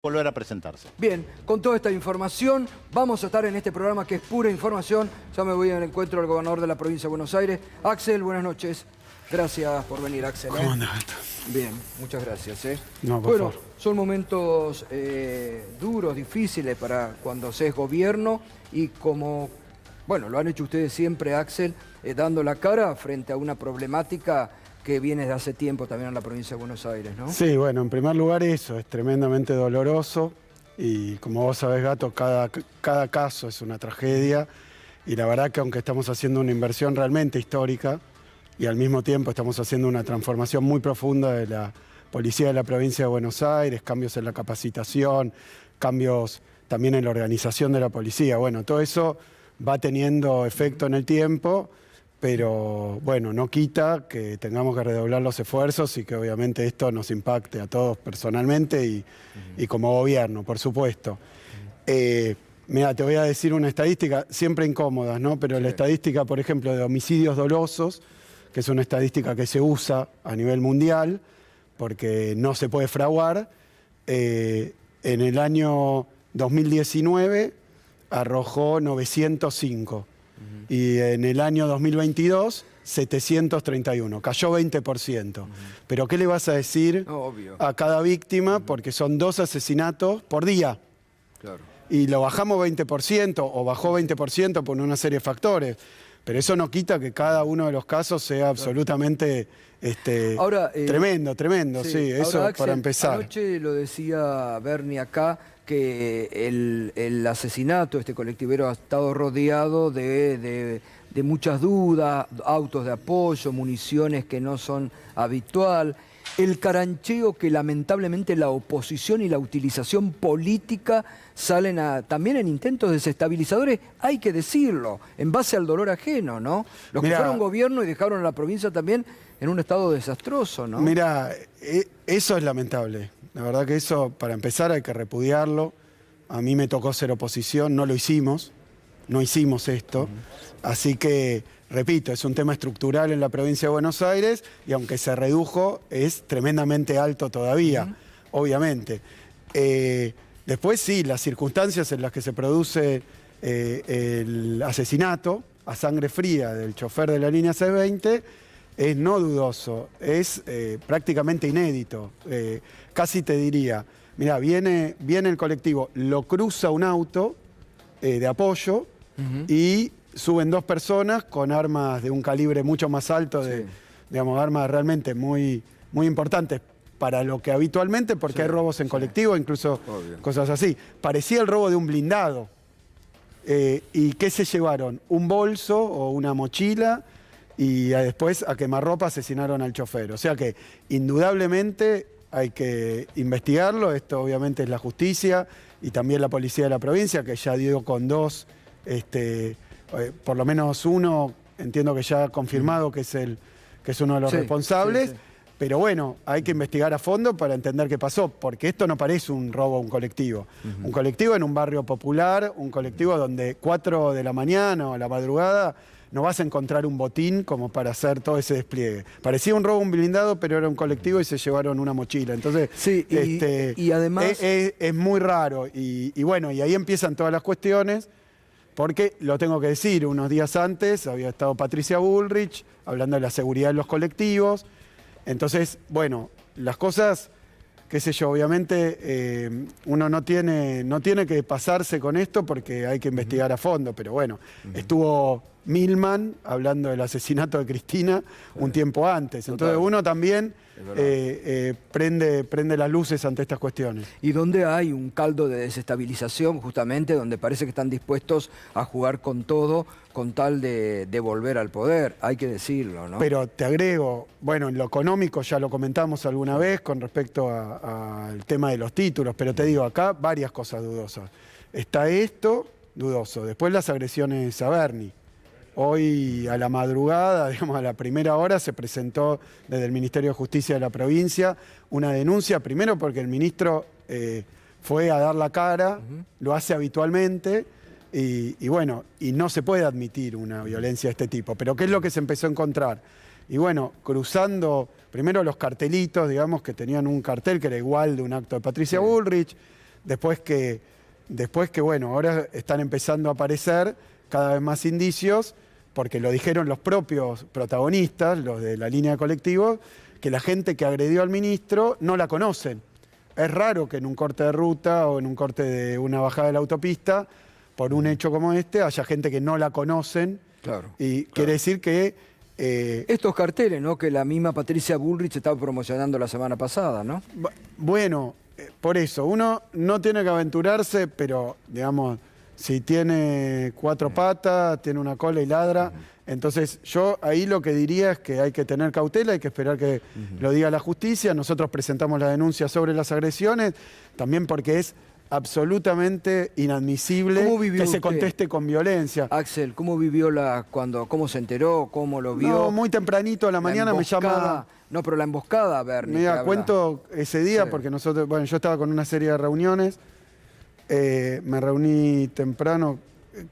volver a presentarse. Bien, con toda esta información, vamos a estar en este programa que es pura información. Ya me voy al encuentro del gobernador de la provincia de Buenos Aires. Axel, buenas noches. Gracias por venir, Axel. ¿Cómo andás? Bien, muchas gracias. No, por bueno, favor. son momentos duros, difíciles para cuando se es gobierno y como, bueno, lo han hecho ustedes siempre, Axel, dando la cara frente a una problemática que viene de hace tiempo también en la provincia de Buenos Aires, ¿no? Sí, bueno, en primer lugar eso, es tremendamente doloroso y como vos sabés, Gato, cada caso es una tragedia y la verdad que aunque estamos haciendo una inversión realmente histórica y al mismo tiempo estamos haciendo una transformación muy profunda de la policía de la provincia de Buenos Aires, cambios en la capacitación, cambios también en la organización de la policía, bueno, todo eso va teniendo efecto en el tiempo. Pero bueno, no quita que tengamos que redoblar los esfuerzos y que obviamente esto nos impacte a todos personalmente y como gobierno, por supuesto. Mira, te voy a decir una estadística, siempre incómoda, ¿no? Pero la estadística, por ejemplo, de homicidios dolosos, que es una estadística que se usa a nivel mundial, porque no se puede fraguar, en el año 2019 arrojó 905. Y en el año 2022, 731. Cayó 20%. Pero ¿qué le vas a decir a cada víctima? Porque son 2 asesinatos por día. Claro. Y lo bajamos 20% o bajó 20% por una serie de factores. Pero eso no quita que cada uno de los casos sea absolutamente Ahora, tremendo, sí. Eso ahora, Axel, para empezar. Anoche lo decía Bernie acá, que el asesinato, este colectivero ha estado rodeado de muchas dudas, autos de apoyo, municiones que no son habitual, el carancheo que lamentablemente la oposición y la utilización política salen también en intentos desestabilizadores, hay que decirlo, en base al dolor ajeno, ¿no? Los que fueron gobierno y dejaron a la provincia también en un estado desastroso, ¿no? Mira, eso es lamentable. La verdad que eso, para empezar, hay que repudiarlo. A mí me tocó ser oposición, no lo hicimos, no hicimos esto. Así que, repito, es un tema estructural en la provincia de Buenos Aires y aunque se redujo, es tremendamente alto todavía, obviamente. Después sí, las circunstancias en las que se produce el asesinato a sangre fría del chofer de la línea C20 es no dudoso, es prácticamente inédito. Casi te diría, mira, viene el colectivo, lo cruza un auto de apoyo y suben 2 personas con armas de un calibre mucho más alto, digamos, armas realmente muy, muy importantes para lo que habitualmente, porque hay robos en colectivo, incluso cosas así. Parecía el robo de un blindado. ¿Y qué se llevaron? Un bolso o una mochila y después a quemarropa asesinaron al chofer. O sea que indudablemente hay que investigarlo. Esto obviamente es la justicia y también la policía de la provincia, que ya dio con 2, por lo menos uno, entiendo que ya ha confirmado que es uno de los responsables. Pero bueno, hay que investigar a fondo para entender qué pasó, porque esto no parece un robo a un colectivo. Un colectivo en un barrio popular, un colectivo donde 4 de la mañana o a la madrugada no vas a encontrar un botín como para hacer todo ese despliegue. Parecía un robo a un blindado, pero era un colectivo y se llevaron una mochila. Entonces, y además es muy raro. Y bueno, y ahí empiezan todas las cuestiones, porque lo tengo que decir, unos días antes había estado Patricia Bullrich hablando de la seguridad de los colectivos. Entonces, bueno, las cosas, qué sé yo, obviamente uno no tiene que pasarse con esto porque hay que investigar a fondo, pero bueno, estuvo Milman hablando del asesinato de Cristina un tiempo antes. Entonces uno también prende las luces ante estas cuestiones. Y donde hay un caldo de desestabilización, justamente, donde parece que están dispuestos a jugar con todo con tal de volver al poder, hay que decirlo, ¿no? Pero te agrego, bueno, en lo económico ya lo comentamos alguna vez con respecto al tema de los títulos, pero te digo, acá varias cosas dudosas. Está esto, dudoso. Después las agresiones a Bernie. Hoy a la madrugada, digamos a la primera hora, se presentó desde el Ministerio de Justicia de la provincia una denuncia, primero porque el ministro fue a dar la cara, lo hace habitualmente, y bueno, y no se puede admitir una violencia de este tipo. Pero ¿qué es lo que se empezó a encontrar? Y bueno, cruzando primero los cartelitos, digamos, que tenían un cartel que era igual de un acto de Patricia Bullrich. después que, bueno, ahora están empezando a aparecer cada vez más indicios, porque lo dijeron los propios protagonistas, los de la línea de colectivos, que la gente que agredió al ministro no la conocen. Es raro que en un corte de ruta o en un corte de una bajada de la autopista, por un hecho como este, haya gente que no la conocen. Claro, Y claro. quiere decir que... Estos carteles, ¿no? Que la misma Patricia Bullrich estaba promocionando la semana pasada, ¿no? Bueno, por eso, uno no tiene que aventurarse, pero, digamos, si tiene cuatro patas, tiene una cola y ladra. Entonces, yo ahí lo que diría es que hay que tener cautela, hay que esperar que lo diga la justicia. Nosotros presentamos la denuncia sobre las agresiones, también porque es absolutamente inadmisible que se conteste con violencia. Axel, ¿cómo vivió cómo se enteró, cómo lo vio? No, muy tempranito a la mañana me llama... No, pero la emboscada, Bernie. Mira, cuento ese día Sí. porque nosotros, bueno, yo estaba con una serie de reuniones, me reuní temprano,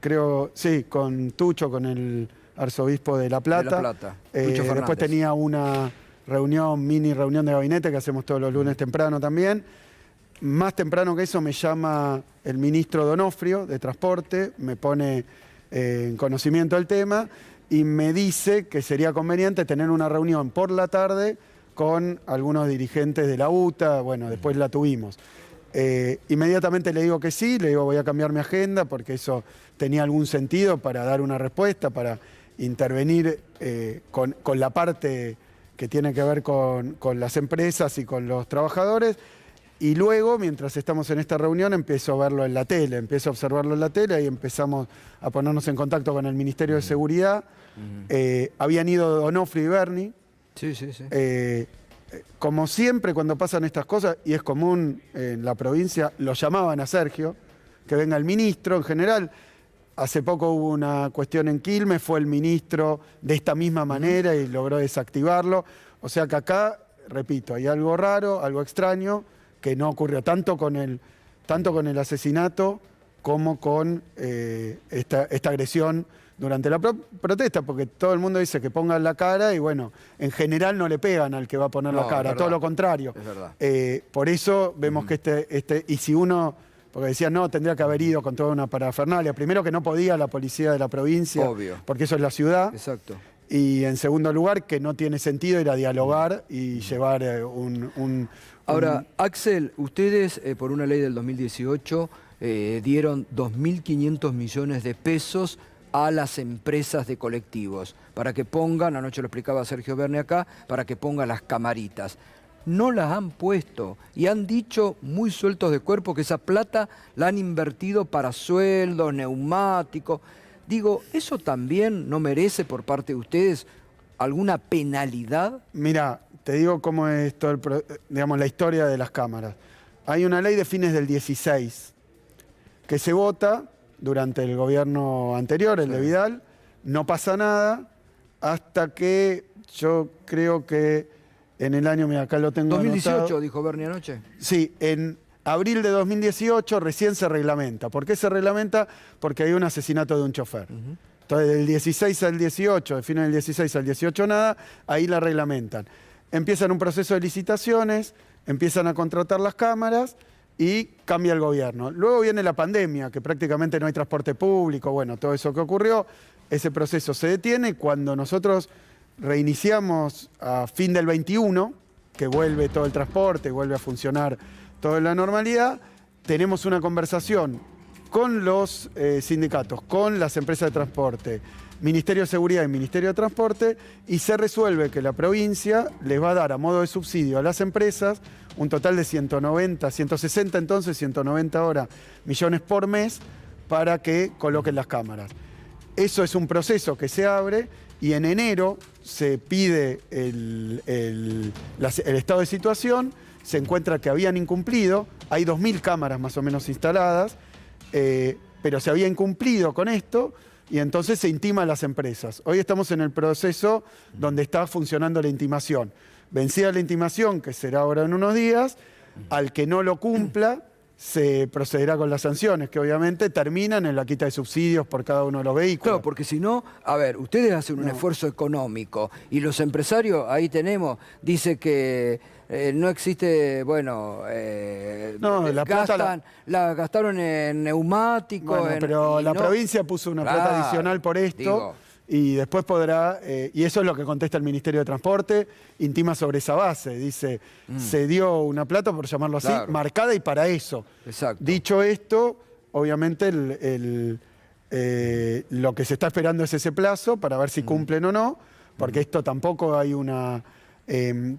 creo, sí, con Tucho, con el arzobispo de La Plata. De La Plata, Tucho Fernández. Después tenía una mini reunión de gabinete que hacemos todos los lunes temprano también. Más temprano que eso me llama el ministro Donofrio de Transporte, me pone en conocimiento del tema y me dice que sería conveniente tener una reunión por la tarde con algunos dirigentes de la UTA, bueno, después la tuvimos. Inmediatamente le digo que sí, le digo voy a cambiar mi agenda porque eso tenía algún sentido para dar una respuesta, para intervenir con la parte que tiene que ver con las empresas y con los trabajadores. Y luego, mientras estamos en esta reunión, empiezo a verlo en la tele, empiezo a observarlo en la tele y empezamos a ponernos en contacto con el Ministerio de Seguridad. Habían ido Donofrio y Bernie. Sí, sí, sí. Como siempre, cuando pasan estas cosas, y es común en la provincia, lo llamaban a Sergio, que venga el ministro en general. Hace poco hubo una cuestión en Quilmes, fue el ministro de esta misma manera y logró desactivarlo. O sea que acá, repito, hay algo raro, algo extraño, que no ocurrió tanto con el asesinato como con esta agresión durante la protesta, porque todo el mundo dice que pongan la cara y bueno, en general no le pegan al que va a poner la cara, todo lo contrario. Es verdad. Por eso vemos que y si uno, porque decían no, tendría que haber ido con toda una parafernalia, primero que no podía la policía de la provincia, Obvio. porque eso es la ciudad. Exacto. Y en segundo lugar, que no tiene sentido ir a dialogar y llevar Ahora, Axel, ustedes por una ley del 2018 dieron 2.500 millones de pesos a las empresas de colectivos para que pongan, anoche lo explicaba Sergio Bernie acá, para que pongan las camaritas. No las han puesto y han dicho muy sueltos de cuerpo que esa plata la han invertido para sueldos, neumáticos. Digo, ¿eso también no merece por parte de ustedes alguna penalidad? Mira, te digo cómo es todo digamos, la historia de las cámaras. Hay una ley de fines del 16 que se vota durante el gobierno anterior, el de Vidal, no pasa nada hasta que yo creo que en el año, mira, acá lo tengo 2018, anotado. dijo Bernie anoche. Sí, en abril de 2018 recién se reglamenta. ¿Por qué se reglamenta? Porque hay un asesinato de un chofer. Entonces, del 16 al 18, de fines del 16 al 18 nada, ahí la reglamentan. Empiezan un proceso de licitaciones, empiezan a contratar las cámaras y cambia el gobierno. Luego viene la pandemia, que prácticamente no hay transporte público, bueno, todo eso que ocurrió, ese proceso se detiene. Cuando nosotros reiniciamos a fin del 21, que vuelve todo el transporte, vuelve a funcionar toda la normalidad, tenemos una conversación con los sindicatos, con las empresas de transporte, Ministerio de Seguridad y Ministerio de Transporte, y se resuelve que la provincia les va a dar a modo de subsidio a las empresas un total de 190, 160 entonces, 190 ahora millones por mes para que coloquen las cámaras. Eso es un proceso que se abre y en enero se pide el estado de situación, se encuentra que habían incumplido, hay 2.000 cámaras más o menos instaladas, pero se había incumplido con esto y entonces se intima a las empresas. Hoy estamos en el proceso donde está funcionando la intimación. Vencida la intimación, que será ahora en unos días, al que no lo cumpla se procederá con las sanciones, que obviamente terminan en la quita de subsidios por cada uno de los vehículos. Claro, porque si no, a ver, ustedes hacen un esfuerzo económico y los empresarios, ahí tenemos, dice que no existe, bueno, No, la plata la gastaron en neumáticos. Bueno, pero la provincia puso una plata adicional por esto. Digo, y después podrá, y eso es lo que contesta el Ministerio de Transporte, intima sobre esa base. Dice, se dio una plata, por llamarlo así, claro, marcada y para eso. Exacto. Dicho esto, obviamente lo que se está esperando es ese plazo para ver si cumplen o no, porque esto tampoco hay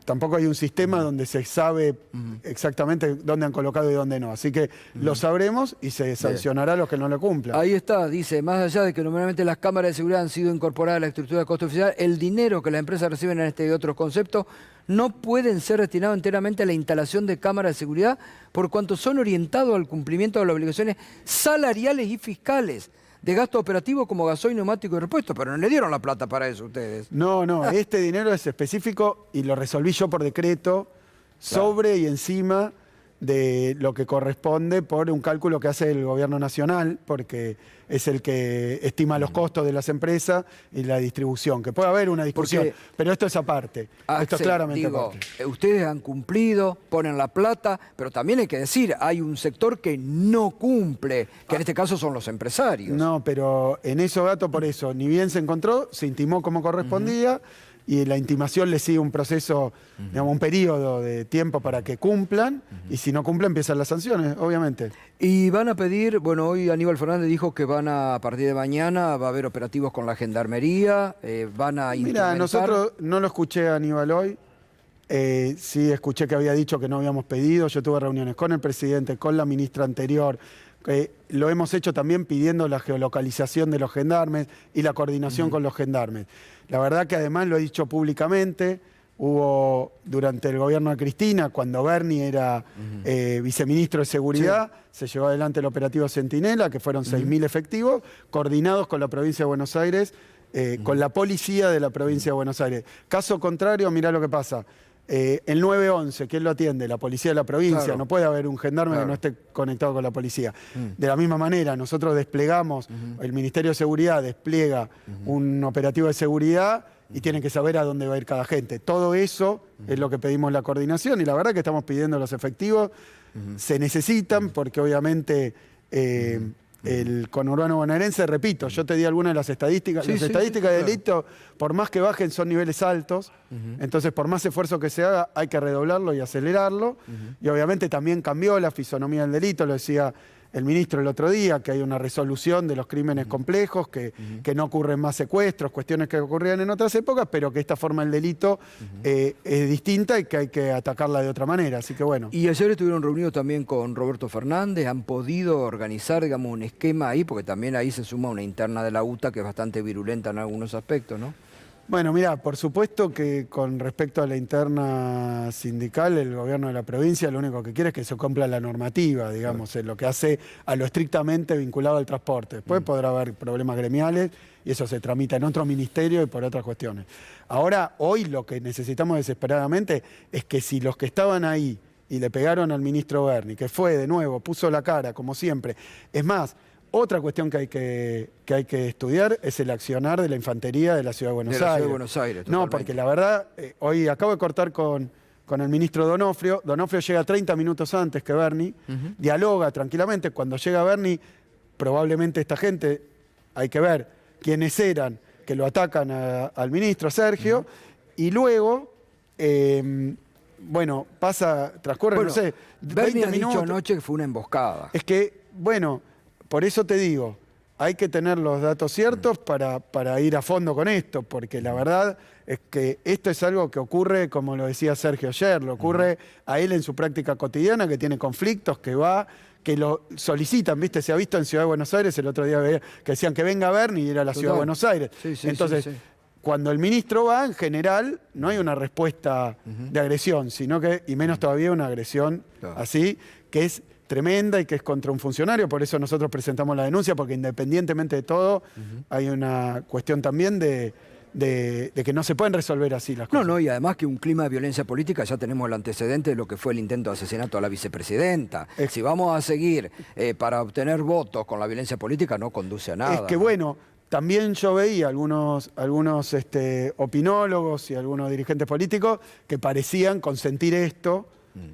tampoco hay un sistema donde se sabe exactamente dónde han colocado y dónde no. Así que lo sabremos y se sancionará a los que no lo cumplan. Ahí está, dice, más allá de que normalmente las cámaras de seguridad han sido incorporadas a la estructura de costo oficial, el dinero que las empresas reciben en este y otros conceptos no pueden ser destinados enteramente a la instalación de cámaras de seguridad por cuanto son orientados al cumplimiento de las obligaciones salariales y fiscales de gasto operativo como gasoil, neumático y repuesto, pero no le dieron la plata para eso ustedes. No, este dinero es específico y lo resolví yo por decreto sobre y encima de lo que corresponde por un cálculo que hace el gobierno nacional, porque es el que estima los costos de las empresas y la distribución, que puede haber una discusión, pero esto es aparte, esto es claramente aparte. Ustedes han cumplido, ponen la plata, pero también hay que decir, hay un sector que no cumple, que en este caso son los empresarios. No, pero en eso, Gato, por eso, ni bien se encontró, se intimó como correspondía, y la intimación le sigue un proceso, digamos, un periodo de tiempo para que cumplan, y si no cumplen empiezan las sanciones, obviamente. Y van a pedir, bueno, hoy Aníbal Fernández dijo que a partir de mañana va a haber operativos con la Gendarmería, van a Mira, nosotros no lo escuché a Aníbal hoy, sí escuché que había dicho que no habíamos pedido, yo tuve reuniones con el presidente, con la ministra anterior, lo hemos hecho también pidiendo la geolocalización de los gendarmes y la coordinación con los gendarmes. La verdad que además lo he dicho públicamente, hubo durante el gobierno de Cristina, cuando Berni era viceministro de Seguridad, se llevó adelante el operativo Centinela, que fueron 6.000 efectivos, coordinados con la provincia de Buenos Aires, con la policía de la provincia de Buenos Aires. Caso contrario, mirá lo que pasa. El 911, ¿quién lo atiende? La policía de la provincia. Claro. No puede haber un gendarme que no esté conectado con la policía. De la misma manera, nosotros desplegamos, el Ministerio de Seguridad despliega un operativo de seguridad y tienen que saber a dónde va a ir cada gente. Todo eso es lo que pedimos la coordinación y la verdad que estamos pidiendo los efectivos. Se necesitan porque obviamente el conurbano bonaerense, repito, yo te di algunas de las estadísticas. Las estadísticas de delito, por más que bajen, son niveles altos. Entonces, por más esfuerzo que se haga, hay que redoblarlo y acelerarlo. Y obviamente también cambió la fisonomía del delito, lo decía el ministro el otro día, que hay una resolución de los crímenes complejos, que no ocurren más secuestros, cuestiones que ocurrían en otras épocas, pero que esta forma del delito es distinta y que hay que atacarla de otra manera. Así que bueno. Y ayer estuvieron reunidos también con Roberto Fernández, han podido organizar, digamos, un esquema ahí, porque también ahí se suma una interna de la UTA que es bastante virulenta en algunos aspectos, ¿no? Bueno, mira, por supuesto que con respecto a la interna sindical, el gobierno de la provincia lo único que quiere es que se cumpla la normativa, digamos, en lo que hace a lo estrictamente vinculado al transporte. Después podrá haber problemas gremiales y eso se tramita en otro ministerio y por otras cuestiones. Ahora, hoy lo que necesitamos desesperadamente es que si los que estaban ahí y le pegaron al ministro Berni, que fue de nuevo, puso la cara, como siempre, es más, otra cuestión que hay que estudiar es el accionar de la infantería de la Ciudad de Buenos Aires. De la Ciudad de Buenos Aires, totalmente. No, porque la verdad, hoy acabo de cortar con el ministro Donofrio. Donofrio llega 30 minutos antes que Berni, dialoga tranquilamente. Cuando llega Berni, probablemente esta gente, hay que ver quiénes eran que lo atacan al ministro Sergio, y luego... bueno, transcurre, no sé, 20 Berni ha minutos. dicho anoche que fue una emboscada. Es que, bueno, por eso te digo, hay que tener los datos ciertos para ir a fondo con esto, porque la verdad es que esto es algo que ocurre, como lo decía Sergio ayer, lo ocurre a él en su práctica cotidiana, que tiene conflictos, que lo solicitan, ¿viste? Se ha visto en Ciudad de Buenos Aires, el otro día veía que decían que venga a Berni y ir a la Ciudad de Buenos Aires. Entonces, cuando el ministro va, en general, no hay una respuesta de agresión, sino que, y menos todavía una agresión así, que es tremenda y que es contra un funcionario. Por eso nosotros presentamos la denuncia, porque independientemente de todo, hay una cuestión también de que no se pueden resolver así las cosas. No, y además que un clima de violencia política, ya tenemos el antecedente de lo que fue el intento de asesinato a la vicepresidenta. Si vamos a seguir para obtener votos con la violencia política, no conduce a nada. Es que bueno, también yo veía algunos opinólogos y algunos dirigentes políticos que parecían consentir esto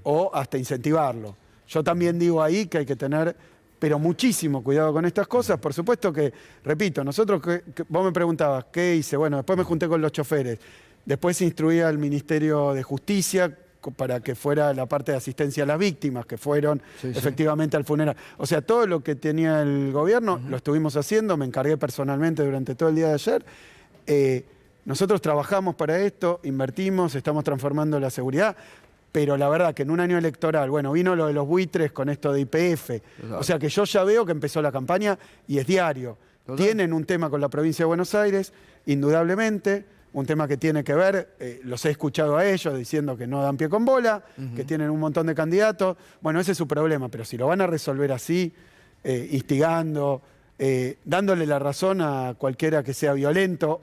o hasta incentivarlo. Yo también digo ahí que hay que tener, pero muchísimo cuidado con estas cosas. Por supuesto que, repito, nosotros, vos me preguntabas, ¿qué hice? Bueno, después me junté con los choferes. Después instruí al Ministerio de Justicia para que fuera la parte de asistencia a las víctimas, que fueron efectivamente al funeral. O sea, todo lo que tenía el gobierno lo estuvimos haciendo, me encargué personalmente durante todo el día de ayer. Nosotros trabajamos para esto, invertimos, estamos transformando la seguridad, pero la verdad que en un año electoral, bueno, vino lo de los buitres con esto de YPF, o sea que yo ya veo que empezó la campaña y es diario. Tienen un tema con la provincia de Buenos Aires, indudablemente, un tema que tiene que ver, los he escuchado a ellos diciendo que no dan pie con bola, que tienen un montón de candidatos. Bueno, ese es su problema, pero si lo van a resolver así, instigando, dándole la razón a cualquiera que sea violento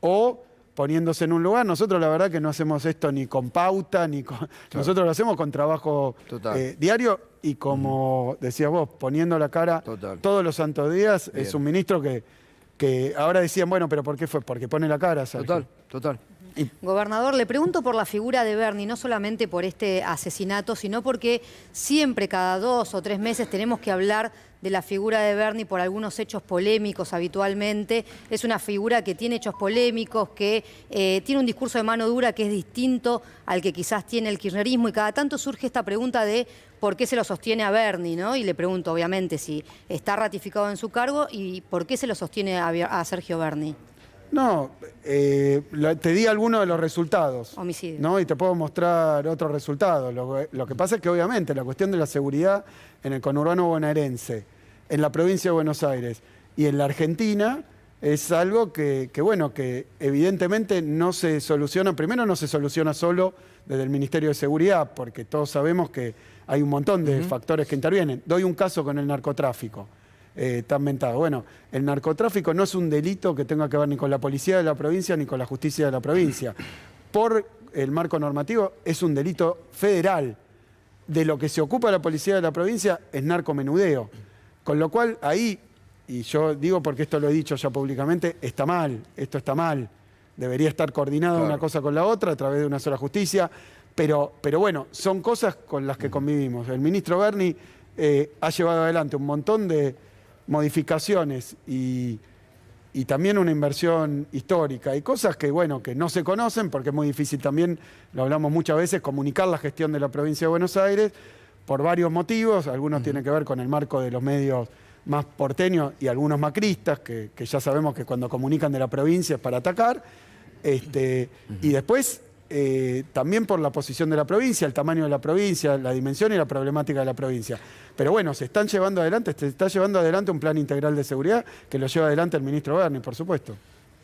o poniéndose en un lugar, nosotros la verdad que no hacemos esto ni con pauta, ni con... Nosotros lo hacemos con trabajo diario y como decías vos, poniendo la cara todos los santos días. Bien. Es un ministro que ahora decían, bueno, pero ¿por qué fue? Porque pone la cara, Sergio. Total. Gobernador, le pregunto por la figura de Bernie, no solamente por este asesinato, sino porque siempre, cada 2 o 3 meses, tenemos que hablar de la figura de Bernie por algunos hechos polémicos habitualmente. Es una figura que tiene hechos polémicos, que tiene un discurso de mano dura que es distinto al que quizás tiene el kirchnerismo, y cada tanto surge esta pregunta de por qué se lo sostiene a Bernie, ¿no? Y le pregunto, obviamente, si está ratificado en su cargo y por qué se lo sostiene a Sergio Bernie. No, te di algunos de los resultados. Homicidio. ¿No? Y te puedo mostrar otros resultados. Lo que pasa es que obviamente la cuestión de la seguridad en el conurbano bonaerense, en la provincia de Buenos Aires y en la Argentina es algo que evidentemente no se soluciona. Primero, no se soluciona solo desde el Ministerio de Seguridad, porque todos sabemos que hay un montón de factores que intervienen. Doy un caso con el narcotráfico. Tan mentado. Bueno, el narcotráfico no es un delito que tenga que ver ni con la policía de la provincia ni con la justicia de la provincia. Por el marco normativo es un delito federal. De lo que se ocupa la policía de la provincia es narcomenudeo. Con lo cual ahí, y yo digo porque esto lo he dicho ya públicamente, está mal, esto está mal. Debería estar coordinada una cosa con la otra a través de una sola justicia. Pero bueno, son cosas con las que convivimos. El ministro Bernie ha llevado adelante un montón de modificaciones y también una inversión histórica. Hay cosas que, bueno, que no se conocen porque es muy difícil también, lo hablamos muchas veces, comunicar la gestión de la provincia de Buenos Aires por varios motivos. Algunos tienen que ver con el marco de los medios más porteños y algunos macristas, que ya sabemos que cuando comunican de la provincia es para atacar. Y después también por la posición de la provincia, el tamaño de la provincia, la dimensión y la problemática de la provincia. Pero bueno, se está llevando adelante un plan integral de seguridad que lo lleva adelante el ministro Bernie, por supuesto.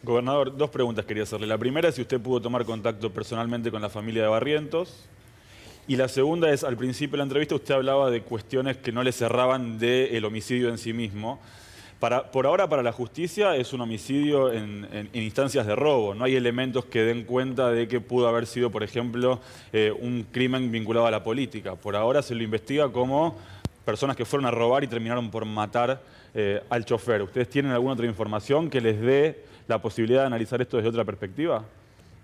Gobernador, 2 preguntas quería hacerle. La primera es si usted pudo tomar contacto personalmente con la familia de Barrientos. Y la segunda es, al principio de la entrevista usted hablaba de cuestiones que no le cerraban del homicidio en sí mismo. Por ahora, para la justicia, es un homicidio en instancias de robo. No hay elementos que den cuenta de que pudo haber sido, por ejemplo, un crimen vinculado a la política. Por ahora se lo investiga como personas que fueron a robar y terminaron por matar al chofer. ¿Ustedes tienen alguna otra información que les dé la posibilidad de analizar esto desde otra perspectiva?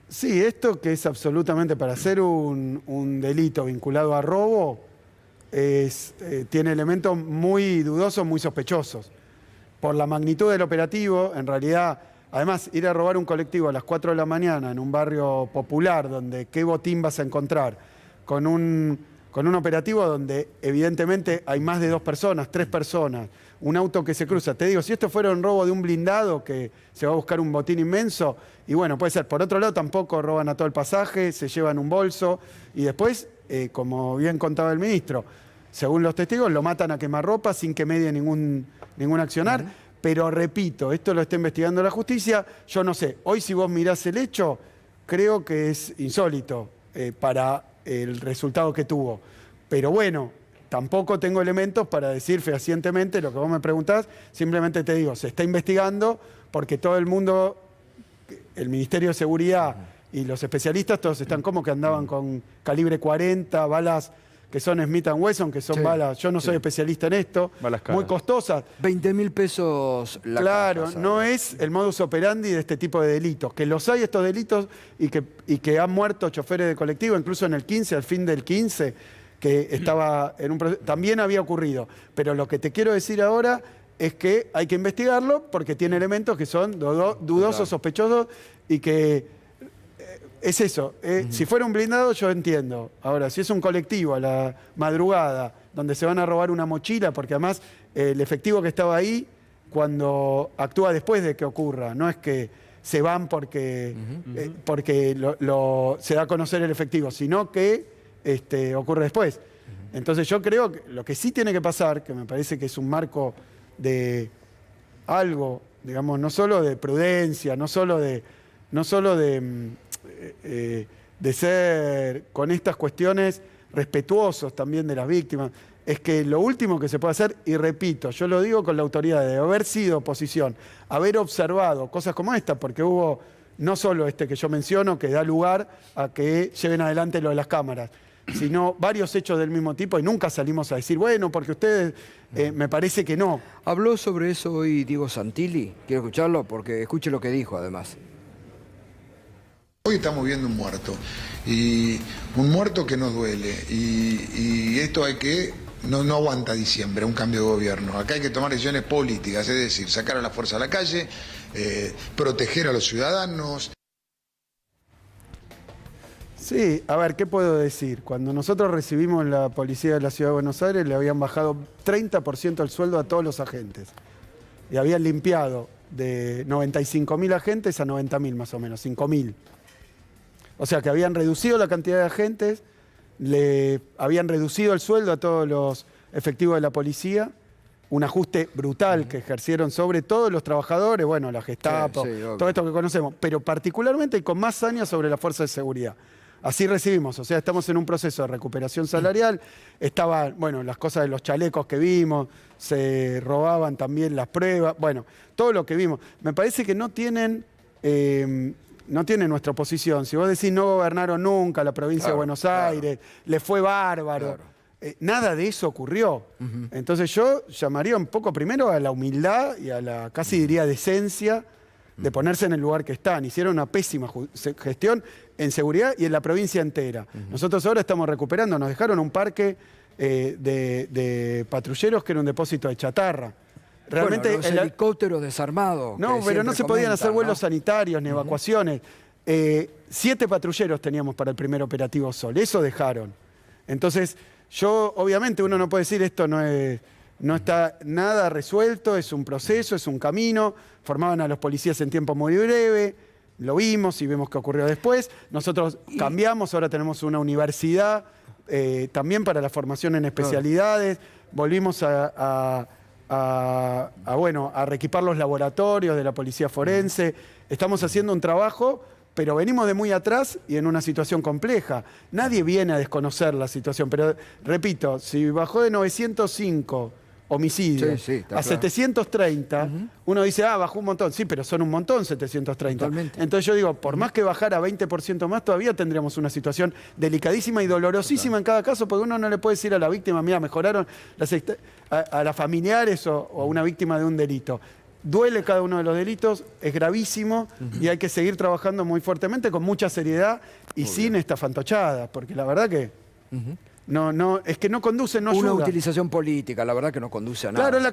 Sí, esto que es absolutamente para hacer un delito vinculado a robo, tiene elementos muy dudosos, muy sospechosos. Por la magnitud del operativo, en realidad, además, ir a robar un colectivo a las 4 de la mañana en un barrio popular, donde qué botín vas a encontrar, con un operativo donde evidentemente hay más de 2 personas, 3 personas, un auto que se cruza. Te digo, si esto fuera un robo de un blindado, que se va a buscar un botín inmenso, y bueno, puede ser. Por otro lado, tampoco roban a todo el pasaje, se llevan un bolso, y después, como bien contaba el ministro, según los testigos, lo matan a quemarropa sin que medie ningún accionar. Pero repito, esto lo está investigando la justicia. Yo no sé, hoy si vos mirás el hecho, creo que es insólito para el resultado que tuvo. Pero bueno, tampoco tengo elementos para decir fehacientemente lo que vos me preguntás. Simplemente te digo, se está investigando porque todo el mundo, el Ministerio de Seguridad y los especialistas, todos están como que andaban con calibre 40, balas que son Smith & Wesson, que son balas, yo no soy especialista en esto, Balas caras. muy costosas. 20.000 pesos la Claro, caja, no es el modus operandi de este tipo de delitos. Que los hay estos delitos y que han muerto choferes de colectivo, incluso en el 15, al fin del 15, que estaba en un proceso, también había ocurrido. Pero lo que te quiero decir ahora es que hay que investigarlo porque tiene elementos que son dudosos, sospechosos y que es eso. Si fuera un blindado yo entiendo. Ahora, si es un colectivo a la madrugada donde se van a robar una mochila, porque además el efectivo que estaba ahí cuando actúa después de que ocurra, no es que se van porque se da a conocer el efectivo, sino que ocurre después. Entonces yo creo que lo que sí tiene que pasar, que me parece que es un marco de algo, digamos, no solo de prudencia, no solo de ser con estas cuestiones respetuosos también de las víctimas, es que lo último que se puede hacer, y repito, yo lo digo con la autoridad de haber sido oposición, haber observado cosas como esta, porque hubo no solo que yo menciono, que da lugar a que lleven adelante lo de las cámaras, sino varios hechos del mismo tipo y nunca salimos a decir, bueno, porque ustedes, me parece que no. Habló sobre eso hoy Diego Santilli, quiero escucharlo porque escuche lo que dijo además. Hoy estamos viendo un muerto, y un muerto que nos duele, y esto hay que, no aguanta diciembre, un cambio de gobierno. Acá hay que tomar decisiones políticas, es decir, sacar a la fuerza a la calle, proteger a los ciudadanos. Sí, a ver, ¿qué puedo decir? Cuando nosotros recibimos la policía de la Ciudad de Buenos Aires, le habían bajado 30% el sueldo a todos los agentes. Y habían limpiado de 95.000 agentes a 90.000 más o menos, 5.000. O sea que habían reducido la cantidad de agentes, le habían reducido el sueldo a todos los efectivos de la policía, un ajuste brutal que ejercieron sobre todos los trabajadores, bueno, la Gestapo, todo esto que conocemos, pero particularmente y con más saña sobre la fuerza de seguridad. Así recibimos, o sea, estamos en un proceso de recuperación salarial, estaban, bueno, las cosas de los chalecos que vimos, se robaban también las pruebas, bueno, todo lo que vimos. Me parece que no tienen nuestra oposición. Si vos decís no gobernaron nunca la provincia de Buenos Aires, le fue bárbaro, nada de eso ocurrió. Entonces yo llamaría un poco primero a la humildad y a la, casi diría, decencia de ponerse en el lugar que están. Hicieron una pésima gestión en seguridad y en la provincia entera. Nosotros ahora estamos recuperando, nos dejaron un parque de patrulleros que era un depósito de chatarra. Realmente bueno, los helicópteros desarmados. No, pero no se podían hacer vuelos sanitarios ni evacuaciones. 7 patrulleros teníamos para el primer operativo Sol, eso dejaron. Entonces, yo, obviamente, uno no puede decir esto no está nada resuelto, es un proceso, es un camino. Formaban a los policías en tiempo muy breve, lo vimos y vemos qué ocurrió después. Nosotros cambiamos, ahora tenemos una universidad también para la formación en especialidades. Volvimos a reequipar los laboratorios de la policía forense. Estamos haciendo un trabajo, pero venimos de muy atrás y en una situación compleja. Nadie viene a desconocer la situación, pero repito, si bajó de 905 homicidios a 730, uno dice, bajó un montón. Sí, pero son un montón 730. Totalmente. Entonces yo digo, por más que bajara 20% más, todavía tendríamos una situación delicadísima y dolorosísima en cada caso, porque uno no le puede decir a la víctima, mira, mejoraron a las familiares o a una víctima de un delito. Duele cada uno de los delitos, es gravísimo y hay que seguir trabajando muy fuertemente, con mucha seriedad y sin esta fantochada, porque la verdad que es que no conduce, no ayuda. Una utilización política, la verdad que no conduce a nada. Claro, es la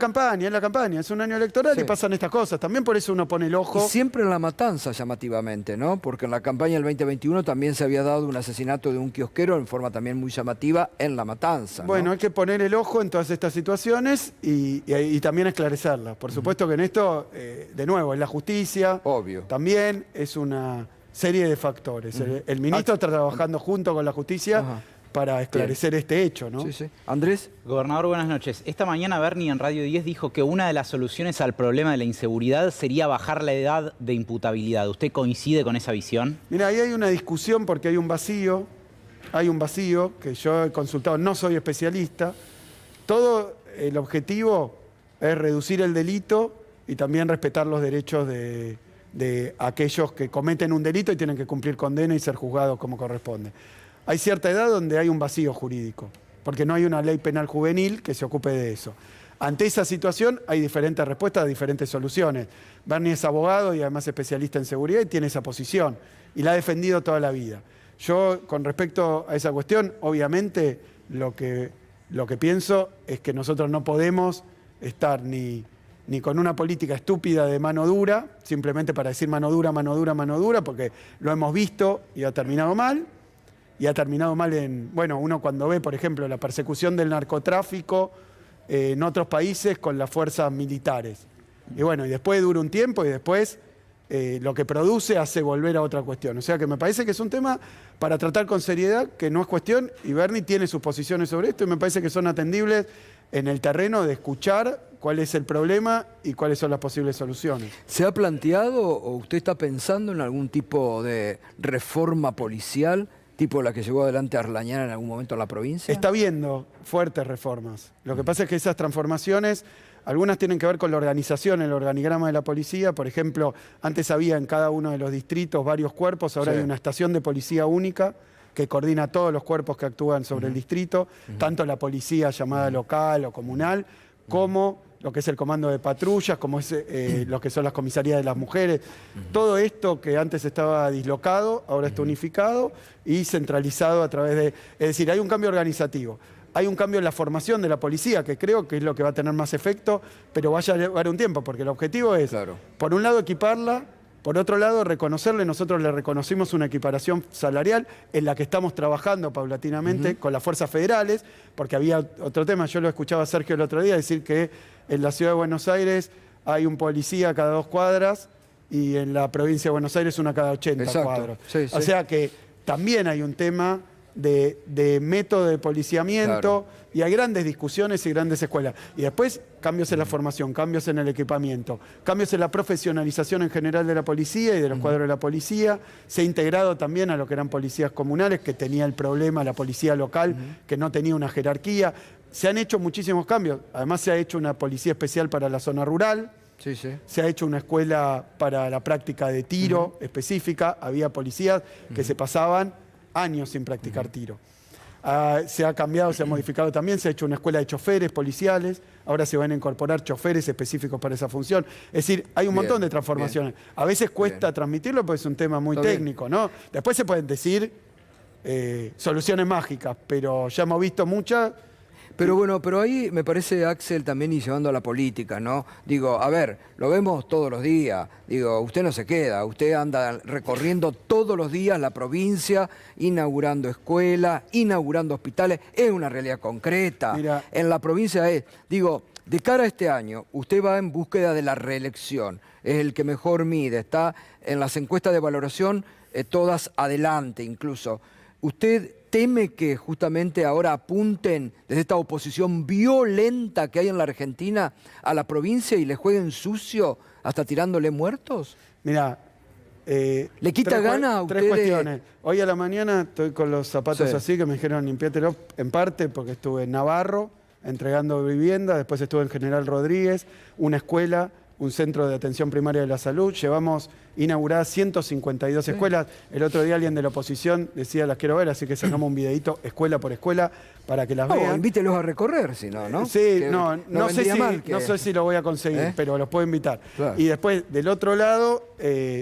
campaña, es un año electoral y pasan estas cosas. También por eso uno pone el ojo. Y siempre en la matanza, llamativamente, ¿no? Porque en la campaña del 2021 también se había dado un asesinato de un kiosquero en forma también muy llamativa en la matanza, ¿no? Bueno, hay que poner el ojo en todas estas situaciones y también esclarecerlas. Por supuesto que en esto, de nuevo, es la justicia. Obvio. También es una serie de factores. El ministro está trabajando junto con la justicia para esclarecer este hecho, ¿no? Sí. Andrés. Gobernador, buenas noches. Esta mañana Bernie en Radio 10 dijo que una de las soluciones al problema de la inseguridad sería bajar la edad de imputabilidad. ¿Usted coincide con esa visión? Mira, ahí hay una discusión porque hay un vacío que yo he consultado, no soy especialista. Todo el objetivo es reducir el delito y también respetar los derechos de aquellos que cometen un delito y tienen que cumplir condena y ser juzgados como corresponde. Hay cierta edad donde hay un vacío jurídico. porque no hay una ley penal juvenil que se ocupe de eso. Ante esa situación hay diferentes respuestas, diferentes soluciones. Bernie es abogado y además especialista en seguridad y tiene esa posición y la ha defendido toda la vida. Yo, con respecto a esa cuestión, obviamente lo que pienso es que nosotros no podemos estar ni con una política estúpida de mano dura, simplemente para decir mano dura, mano dura, mano dura, porque lo hemos visto y ha terminado mal. Y ha terminado mal en, bueno, uno cuando ve, por ejemplo, la persecución del narcotráfico en otros países con las fuerzas militares. Y bueno, y después dura un tiempo y después lo que produce hace volver a otra cuestión. O sea que me parece que es un tema para tratar con seriedad, que no es cuestión, y Bernie tiene sus posiciones sobre esto y me parece que son atendibles en el terreno de escuchar cuál es el problema y cuáles son las posibles soluciones. ¿Se ha planteado o usted está pensando en algún tipo de reforma policial, tipo la que llevó adelante Arlañán en algún momento en la provincia? Está habiendo fuertes reformas. Lo que pasa es que esas transformaciones, algunas tienen que ver con la organización, el organigrama de la policía. Por ejemplo, antes había en cada uno de los distritos varios cuerpos, ahora hay una estación de policía única que coordina todos los cuerpos que actúan sobre el distrito, tanto la policía llamada local o comunal, como lo que es el comando de patrullas, como es lo que son las comisarías de las mujeres. Todo esto que antes estaba dislocado, ahora está unificado y centralizado a través de... Es decir, hay un cambio organizativo. Hay un cambio en la formación de la policía, que creo que es lo que va a tener más efecto, pero vaya a llevar un tiempo, porque el objetivo es, por un lado, equiparla, por otro lado, reconocerle. Nosotros le reconocimos una equiparación salarial en la que estamos trabajando paulatinamente con las fuerzas federales, porque había otro tema. Yo lo escuchaba a Sergio el otro día decir que en la ciudad de Buenos Aires hay un policía cada 2 cuadras y en la provincia de Buenos Aires una cada 80 cuadras. Sí, sí. O sea que también hay un tema de método de policiamiento y hay grandes discusiones y grandes escuelas. Y después cambios en la formación, cambios en el equipamiento, cambios en la profesionalización en general de la policía y de los cuadros de la policía. Se ha integrado también a lo que eran policías comunales, que tenía el problema la policía local, que no tenía una jerarquía. Se han hecho muchísimos cambios. Además se ha hecho una policía especial para la zona rural. Se ha hecho una escuela para la práctica de tiro específica. Había policías que se pasaban años sin practicar tiro. Se ha cambiado, se ha modificado también, se ha hecho una escuela de choferes policiales, ahora se van a incorporar choferes específicos para esa función. Es decir, hay un montón de transformaciones. A veces cuesta transmitirlo porque es un tema muy técnico, ¿no? Después se pueden decir soluciones mágicas, pero ya hemos visto muchas. Pero bueno, pero ahí me parece, Axel, también y llevando a la política, ¿no? Digo, a ver, lo vemos todos los días. Digo, usted no se queda, usted anda recorriendo todos los días la provincia, inaugurando escuelas, inaugurando hospitales. Es una realidad concreta. Mira, en la provincia es, digo, de cara a este año, usted va en búsqueda de la reelección. Es el que mejor mide, está en las encuestas de valoración, todas adelante incluso. ¿Usted teme que justamente ahora apunten desde esta oposición violenta que hay en la Argentina a la provincia y le jueguen sucio hasta tirándole muertos? Mira, ¿le quita gana a ustedes? 3 cuestiones. Hoy a la mañana estoy con los zapatos así que me dijeron limpiátelo en parte porque estuve en Navarro entregando vivienda, después estuve en General Rodríguez, una escuela, un centro de atención primaria de la salud. Llevamos inauguradas 152 escuelas. El otro día alguien de la oposición decía las quiero ver, así que sacamos un videito escuela por escuela para que las vean. Invítelos a recorrer, si no, ¿no? Sí, no sé si lo voy a conseguir, pero los puedo invitar. Y después, del otro lado,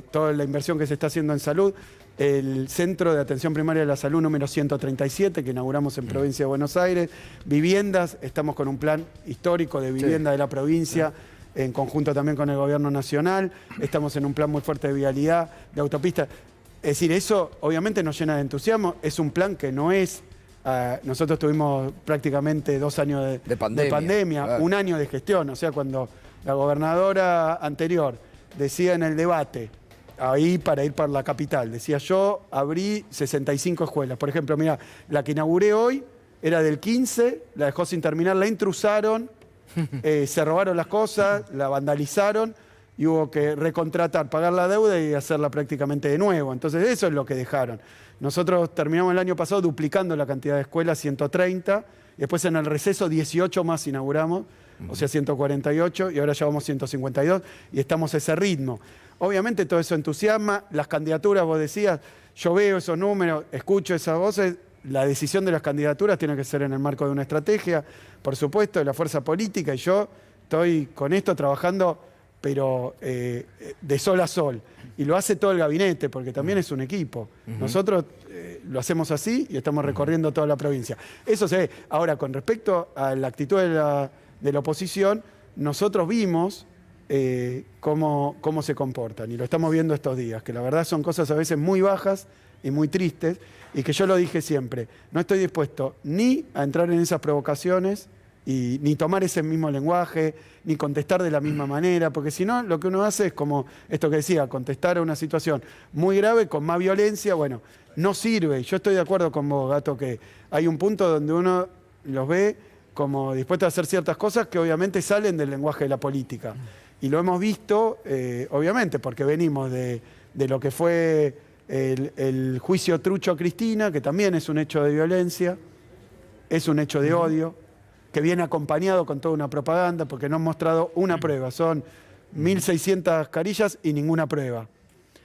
toda la inversión que se está haciendo en salud, el Centro de Atención Primaria de la Salud número 137, que inauguramos en Provincia de Buenos Aires. Viviendas, estamos con un plan histórico de vivienda de la provincia, en conjunto también con el Gobierno Nacional. Estamos en un plan muy fuerte de vialidad, de autopistas. Es decir, eso obviamente nos llena de entusiasmo. Es un plan que no es... nosotros tuvimos prácticamente 2 años de pandemia, 1 año de gestión. O sea, cuando la gobernadora anterior decía en el debate, ahí para ir para la capital, decía yo abrí 65 escuelas. Por ejemplo, mira, la que inauguré hoy era del 15, la dejó sin terminar, la intrusaron, se robaron las cosas, la vandalizaron y hubo que recontratar, pagar la deuda y hacerla prácticamente de nuevo. Entonces eso es lo que dejaron. Nosotros terminamos el año pasado duplicando la cantidad de escuelas, 130, y después en el receso 18 más inauguramos, o sea 148, y ahora ya vamos 152 y estamos a ese ritmo. Obviamente todo eso entusiasma, las candidaturas, vos decías, yo veo esos números, escucho esas voces, la decisión de las candidaturas tiene que ser en el marco de una estrategia, por supuesto, de la fuerza política, y yo estoy con esto trabajando, pero de sol a sol. Y lo hace todo el gabinete, porque también es un equipo. Nosotros lo hacemos así y estamos recorriendo toda la provincia. Eso se ve. Ahora, con respecto a la actitud de la oposición, nosotros vimos cómo se comportan, y lo estamos viendo estos días, que la verdad son cosas a veces muy bajas y muy tristes, y que yo lo dije siempre, no estoy dispuesto ni a entrar en esas provocaciones, ni tomar ese mismo lenguaje, ni contestar de la misma manera, porque si no, lo que uno hace es como esto que decía, contestar a una situación muy grave con más violencia, bueno, no sirve. Yo estoy de acuerdo con vos, Gato, que hay un punto donde uno los ve como dispuestos a hacer ciertas cosas que obviamente salen del lenguaje de la política. Y lo hemos visto, obviamente, porque venimos de lo que fue el juicio trucho a Cristina, que también es un hecho de violencia, es un hecho de odio, que viene acompañado con toda una propaganda, porque no han mostrado una prueba. Son 1.600 carillas y ninguna prueba.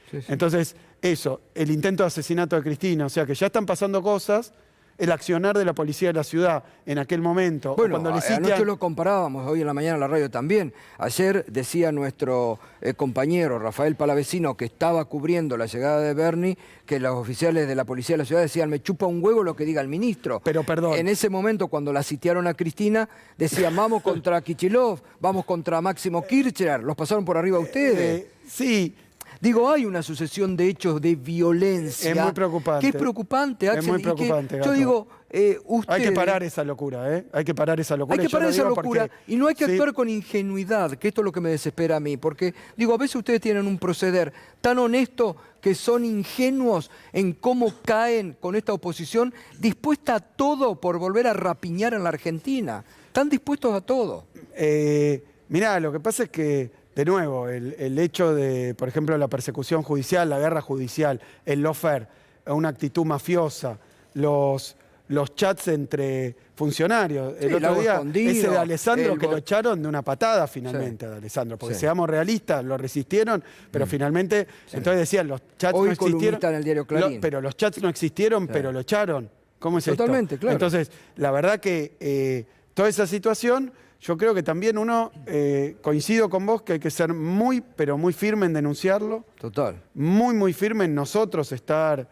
Sí, sí. Entonces, eso, el intento de asesinato de Cristina, o sea que ya están pasando cosas, el accionar de la policía de la ciudad en aquel momento. Bueno, anoche lo comparábamos, hoy en la mañana en la radio también. Ayer decía nuestro compañero Rafael Palavecino, que estaba cubriendo la llegada de Bernie, que los oficiales de la policía de la ciudad decían, me chupa un huevo lo que diga el ministro. Pero perdón. En ese momento, cuando la sitiaron a Cristina, decían, vamos contra Kichilov, vamos contra Máximo Kirchner, los pasaron por arriba a ustedes. Sí. Digo, hay una sucesión de hechos de violencia. Es muy preocupante. Que es preocupante, Axel. Es muy preocupante, yo digo, hay que parar esa locura, ¿eh? Hay que parar esa locura. Hay que parar esa locura. Y no hay que actuar con ingenuidad, que esto es lo que me desespera a mí. Porque, digo, a veces ustedes tienen un proceder tan honesto que son ingenuos en cómo caen con esta oposición, dispuesta a todo por volver a rapiñar en la Argentina. Están dispuestos a todo. Mirá, lo que pasa es que, de nuevo, el hecho de, por ejemplo, la persecución judicial, la guerra judicial, el lawfare, una actitud mafiosa, los chats entre funcionarios. El otro día, ese de Alessandro que lo echaron de una patada finalmente, de Alessandro, porque seamos realistas, lo resistieron, pero finalmente, entonces decían, los chats hoy no existieron. En el diario Clarín. Pero los chats no existieron, pero lo echaron. ¿Cómo es Totalmente, esto? claro. Entonces, la verdad que toda esa situación... Yo creo que también uno, coincido con vos, que hay que ser muy, pero muy firme en denunciarlo. Total. Muy, muy firme en nosotros estar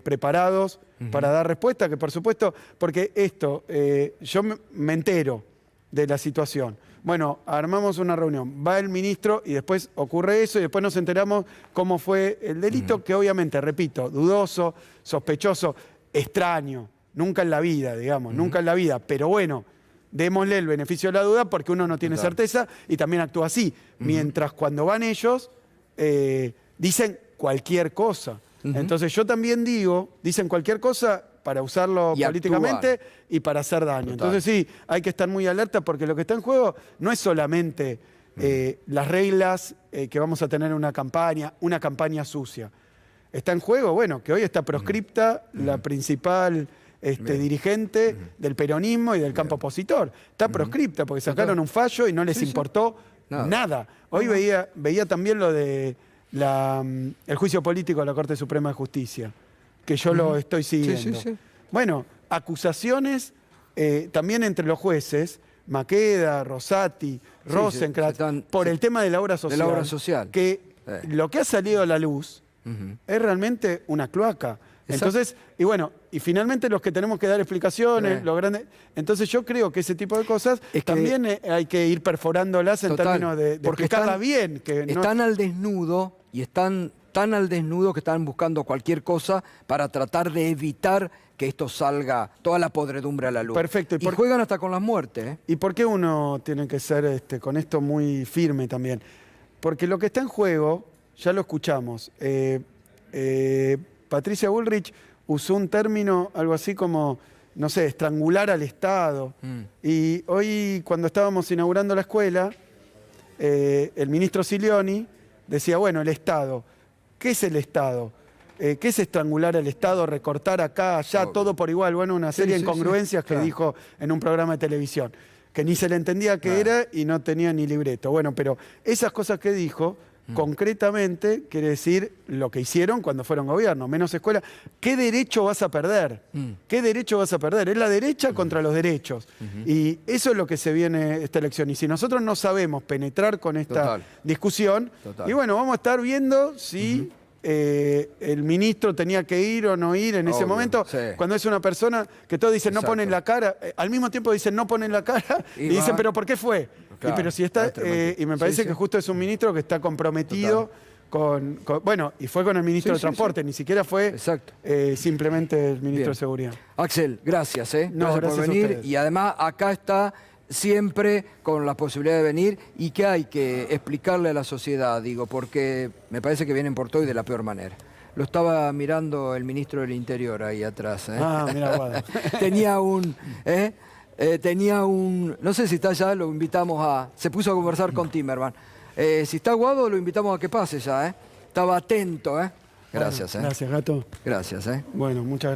preparados para dar respuesta, que por supuesto, porque esto, yo me entero de la situación. Bueno, armamos una reunión, va el ministro y después ocurre eso y después nos enteramos cómo fue el delito, que obviamente, repito, dudoso, sospechoso, extraño, nunca en la vida, digamos, nunca en la vida, pero bueno, démosle el beneficio de la duda porque uno no tiene certeza y también actúa así. Mientras cuando van ellos, dicen cualquier cosa. Entonces yo también digo, dicen cualquier cosa para usarlo políticamente y para hacer daño. Entonces sí, hay que estar muy alerta porque lo que está en juego no es solamente las reglas que vamos a tener en una campaña sucia. Está en juego, bueno, que hoy está proscripta la principal... dirigente del peronismo y del campo opositor. Está proscripta porque sacaron un fallo y no les importó nada. Hoy veía también lo de el juicio político de la Corte Suprema de Justicia, que yo lo estoy siguiendo. Bueno, acusaciones también entre los jueces, Maqueda, Rosati, Rosenkrantz, por el tema de la obra social. De la obra social. Que lo que ha salido a la luz es realmente una cloaca. Entonces, y bueno, y finalmente los que tenemos que dar explicaciones, los grandes. Entonces yo creo que ese tipo de cosas también hay que ir perforándolas en términos de explicarlas bien. Que están al desnudo y están tan al desnudo que están buscando cualquier cosa para tratar de evitar que esto salga, toda la podredumbre a la luz. Perfecto. Y juegan hasta con las muertes. ¿Y por qué uno tiene que ser con esto muy firme también? Porque lo que está en juego, ya lo escuchamos, Patricia Bullrich usó un término, algo así como, no sé, estrangular al Estado. Y hoy, cuando estábamos inaugurando la escuela, el ministro Silioni decía, bueno, el Estado, ¿qué es el Estado? ¿Qué es estrangular al Estado, recortar acá, allá, todo por igual? Bueno, una serie de incongruencias que dijo en un programa de televisión, que ni se le entendía qué era y no tenía ni libreto. Bueno, pero esas cosas que dijo concretamente quiere decir lo que hicieron cuando fueron gobierno, menos escuela. ¿Qué derecho vas a perder? ¿Qué derecho vas a perder? Es la derecha contra los derechos. Y eso es lo que se viene esta elección. Y si nosotros no sabemos penetrar con esta discusión, y bueno, vamos a estar viendo si el ministro tenía que ir o no ir en ese momento. Cuando es una persona que todos dicen no ponen la cara, al mismo tiempo dicen no ponen la cara y dicen, pero ¿por qué fue? Claro, pero si está, y me parece que justo es un ministro que está comprometido bueno, y fue con el ministro de Transporte, ni siquiera fue simplemente el ministro de Seguridad. Axel, gracias, No, gracias por venir. Y además acá está siempre con la posibilidad de venir y que hay que explicarle a la sociedad, digo, porque me parece que vienen por todo y de la peor manera. Lo estaba mirando el ministro del Interior ahí atrás. Ah, mira, Guado. Tenía un... No sé si está allá, lo invitamos a... Se puso a conversar con Timerman. Si está Guado, lo invitamos a que pase ya, Estaba atento, Gracias, Bueno, gracias, Gato. Gracias, Bueno, muchas gracias.